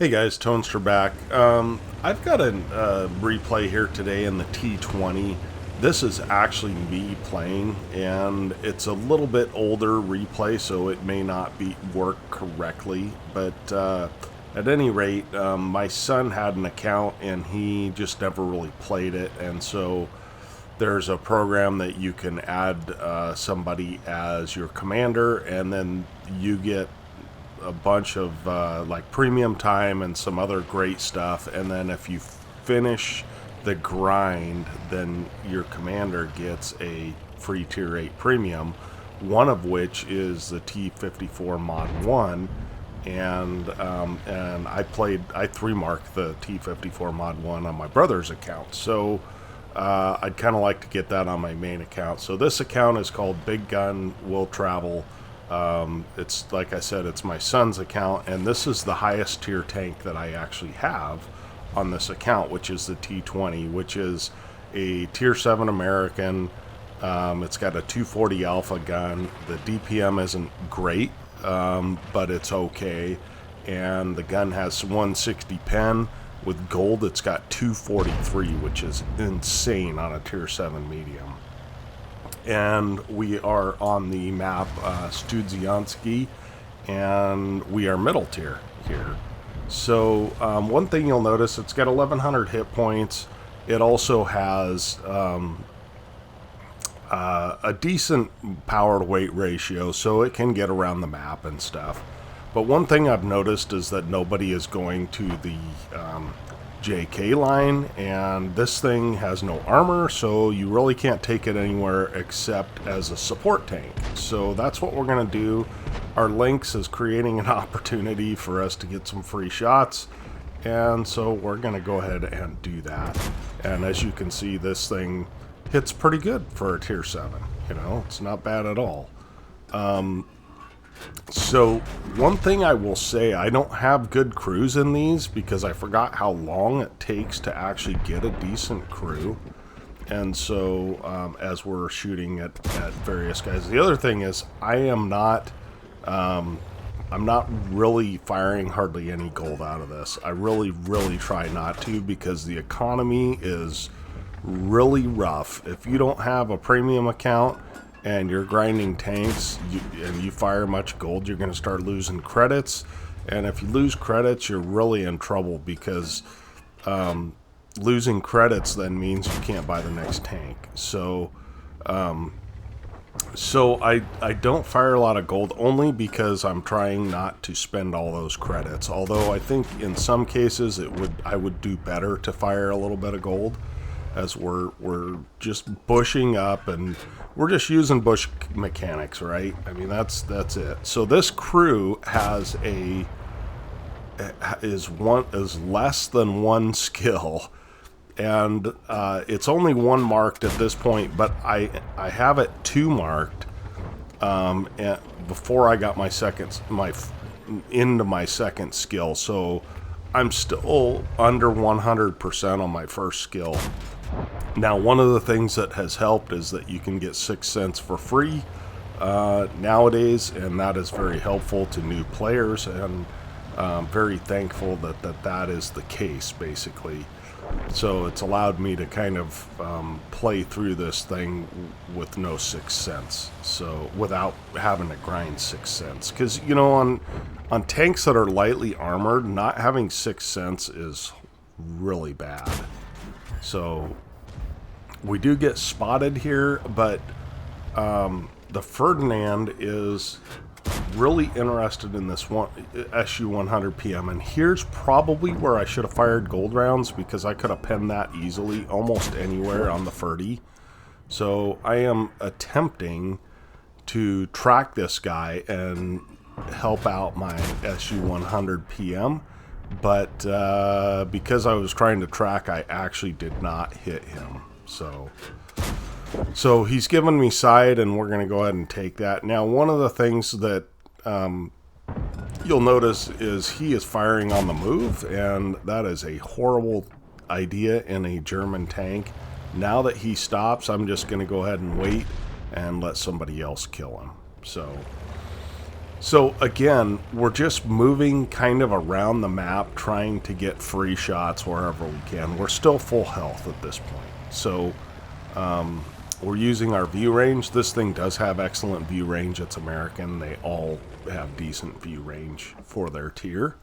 Hey guys, Tonester back. I've got a replay here today in the T20. This is actually me playing, and it's a little bit older replay, so it may not work correctly. But at any rate, my son had an account, and he just never really played it, and so there's a program that you can add somebody as your commander, and then you get a bunch of like premium time and some other great stuff, and then if you finish the grind, then your commander gets a free tier 8 premium, one of which is the T54 mod 1, and I 3-marked the T54 mod 1 on my brother's account, so I'd kind of like to get that on my main account. So this account is called Big Gun Will Travel. It's like I said, it's my son's account, and this is the highest tier tank that I actually have on this account, which is the T20, which is a tier 7 American. It's got a 240 alpha gun. The DPM isn't great, but it's okay, and the gun has 160 pen. With gold, it's got 243, which is insane on a tier 7 medium. And we are on the map Studzianski, and we are middle tier here. So one thing you'll notice, it's got 1100 hit points. It also has a decent power to weight ratio, so it can get around the map and stuff. But one thing I've noticed is that nobody is going to the JK line, and this thing has no armor, so you really can't take it anywhere except as a support tank. So that's what we're going to do. Our Lynx is creating an opportunity for us to get some free shots, and so we're going to go ahead and do that. And as you can see, this thing hits pretty good for a tier 7. You know, it's not bad at all. So one thing I will say, I don't have good crews in these because I forgot how long it takes to actually get a decent crew. And so as we're shooting at various guys, the other thing is I'm not really firing hardly any gold out of this. I really try not to, because the economy is really rough. If you don't have a premium account and you're grinding tanks and you fire much gold, you're going to start losing credits. And if you lose credits, you're really in trouble, because losing credits then means you can't buy the next tank. So I don't fire a lot of gold, only because I'm trying not to spend all those credits. Although I think in some cases I would do better to fire a little bit of gold, as we're just bushing up, and we're just using bush mechanics, right? I mean, that's it. So this crew is less than 1 skill, and it's only 1 marked at this point, but I have it 2 marked and before I got into my second skill. So I'm still under 100% on my first skill. Now, one of the things that has helped is that you can get 6 cents for free nowadays, and that is very helpful to new players, and I'm very thankful that is the case, basically. So it's allowed me to kind of play through this thing with no 6 cents, so without having to grind 6 cents. Because, you know, on tanks that are lightly armored, not having 6 cents is really bad. So we do get spotted here, but the Ferdinand is really interested in this one SU-100 PM, and here's probably where I should have fired gold rounds, because I could have penned that easily almost anywhere on the Ferdy. So I am attempting to track this guy and help out my SU-100 PM, but because I was trying to track, I actually did not hit him. So he's given me side, and we're going to go ahead and take that. Now, one of the things that you'll notice is he is firing on the move, and that is a horrible idea in a German tank. Now that he stops, I'm just going to go ahead and wait and let somebody else kill him. So So again, we're just moving kind of around the map, trying to get free shots wherever we can. We're still full health at this point. So we're using our view range. This thing does have excellent view range. It's American. They all have decent view range for their tier.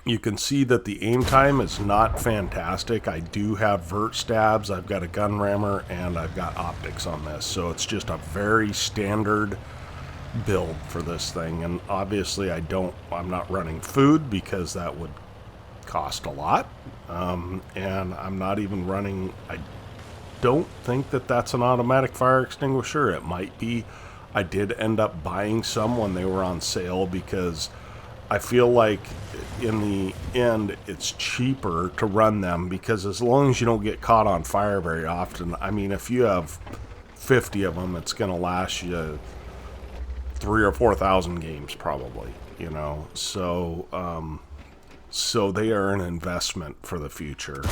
You can see that the aim time is not fantastic. I do have vert stabs, I've got a gun rammer, and I've got optics on this. So it's just a very standard build for this thing. And obviously I'm not running food because that would cost a lot. And I'm not even running, I don't think that that's an automatic fire extinguisher. It might be. I did end up buying some when they were on sale because I feel like in the end it's cheaper to run them, because as long as you don't get caught on fire very often, I mean, if you have 50 of them, it's going to last you 3,000 or 4,000 games probably, you know. So so they are an investment for the future.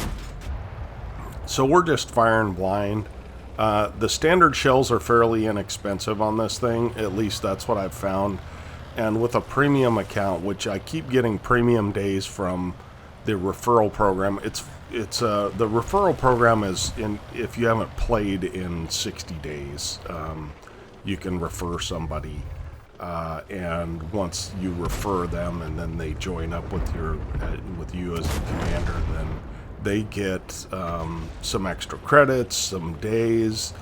So we're just firing blind. The standard shells are fairly inexpensive on this thing, at least that's what I've found. And with a premium account, which I keep getting premium days from the referral program, the referral program is if you haven't played in 60 days, you can refer somebody, and once you refer them and then they join up with you as the commander, then they get some extra credits, some days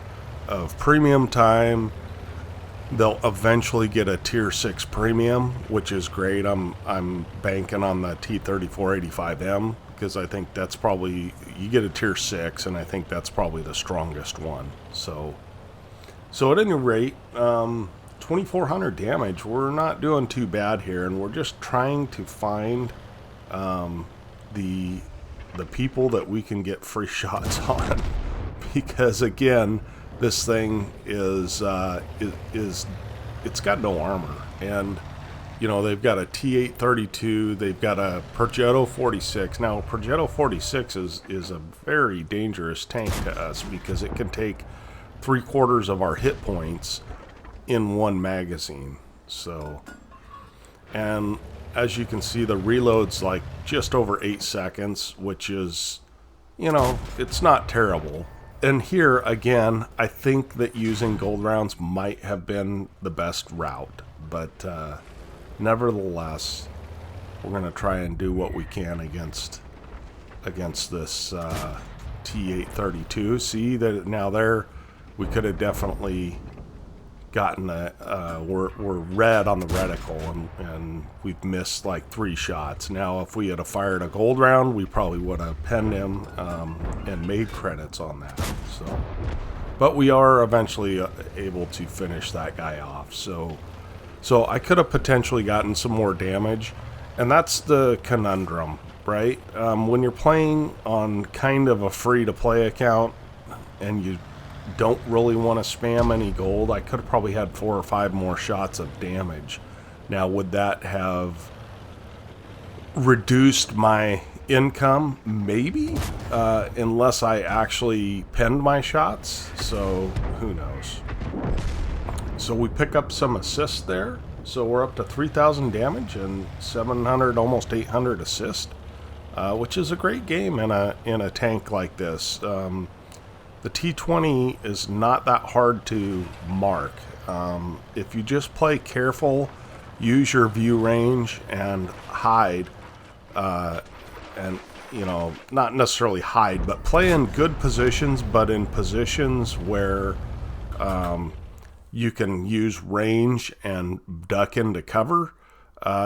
of premium time. They'll eventually get a tier 6 premium, which is great. I'm banking on the T3485M because I think that's probably, you get a tier 6, and I think that's probably the strongest one. So at any rate, 2,400 damage. We're not doing too bad here, and we're just trying to find the people that we can get free shots on, because again, this thing is it's got no armor, and you know, they've got a T832, they've got a Progetto 46. Now Progetto 46 is a very dangerous tank to us because it can take 3/4 of our hit points in one magazine. So, and as you can see, the reload's like just over 8 seconds, which is, you know, it's not terrible. And here, again, I think that using gold rounds might have been the best route. But nevertheless, we're going to try and do what we can against this T832. See that now there, we could have definitely gotten we're red on the reticle, and we've missed like 3 shots. Now if we had fired a gold round, we probably would have penned him and made credits on that. So, but we are eventually able to finish that guy off. So I could have potentially gotten some more damage, and that's the conundrum, right? When you're playing on kind of a free-to-play account and you don't really want to spam any gold, I could have probably had 4 or 5 more shots of damage. Now, would that have reduced my income? Maybe, unless I actually penned my shots. So who knows? So we pick up some assists there. So we're up to 3,000 damage and 700, almost 800 assist, which is a great game in a tank like this. The T20 is not that hard to mark. If you just play careful, use your view range and hide, and you know, not necessarily hide, but play in good positions, but in positions where you can use range and duck into cover,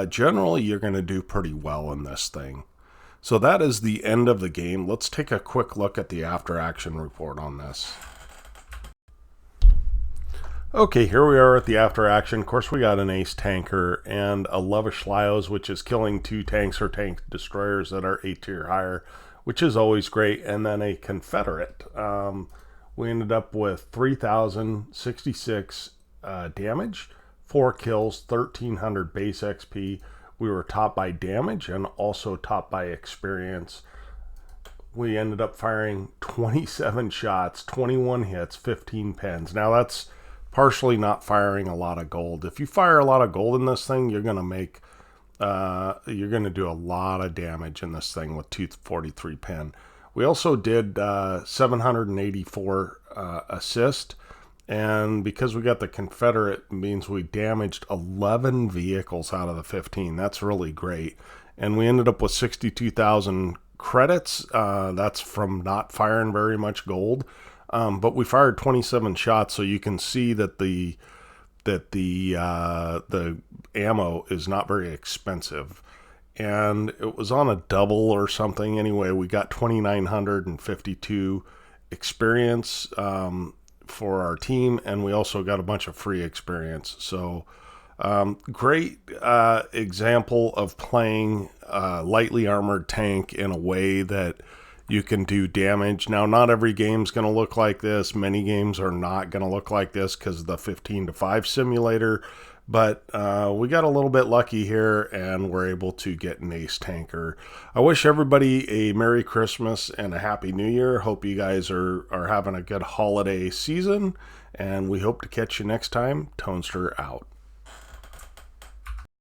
generally you're going to do pretty well in this thing. So that is the end of the game. Let's take a quick look at the after action report on this. Okay, here we are at the after action. Of course, we got an Ace Tanker and a Levishlios, which is killing 2 tanks or tank destroyers that are 8 tier higher, which is always great. And then a Confederate. We ended up with 3,066 damage, 4 kills, 1,300 base XP. We were top by damage and also top by experience. We ended up firing 27 shots, 21 hits, 15 pens. Now that's partially not firing a lot of gold. If you fire a lot of gold in this thing, you're going to make you're going to do a lot of damage in this thing with 243 pin. We also did 784 assist, and because we got the Confederate, means we damaged 11 vehicles out of the 15. That's really great. And we ended up with 62,000 credits. That's from not firing very much gold. But we fired 27 shots, so you can see that the ammo is not very expensive. And it was on a double or something. Anyway, we got 2,952 experience for our team, and we also got a bunch of free experience. So great example of playing lightly armored tank in a way that you can do damage. Now, not every game's going to look like this. Many games are not going to look like this because of the 15-5 simulator. But we got a little bit lucky here, and we're able to get an Ace Tanker. I wish everybody a Merry Christmas and a Happy New Year. Hope you guys are having a good holiday season, and we hope to catch you next time. Tonester out.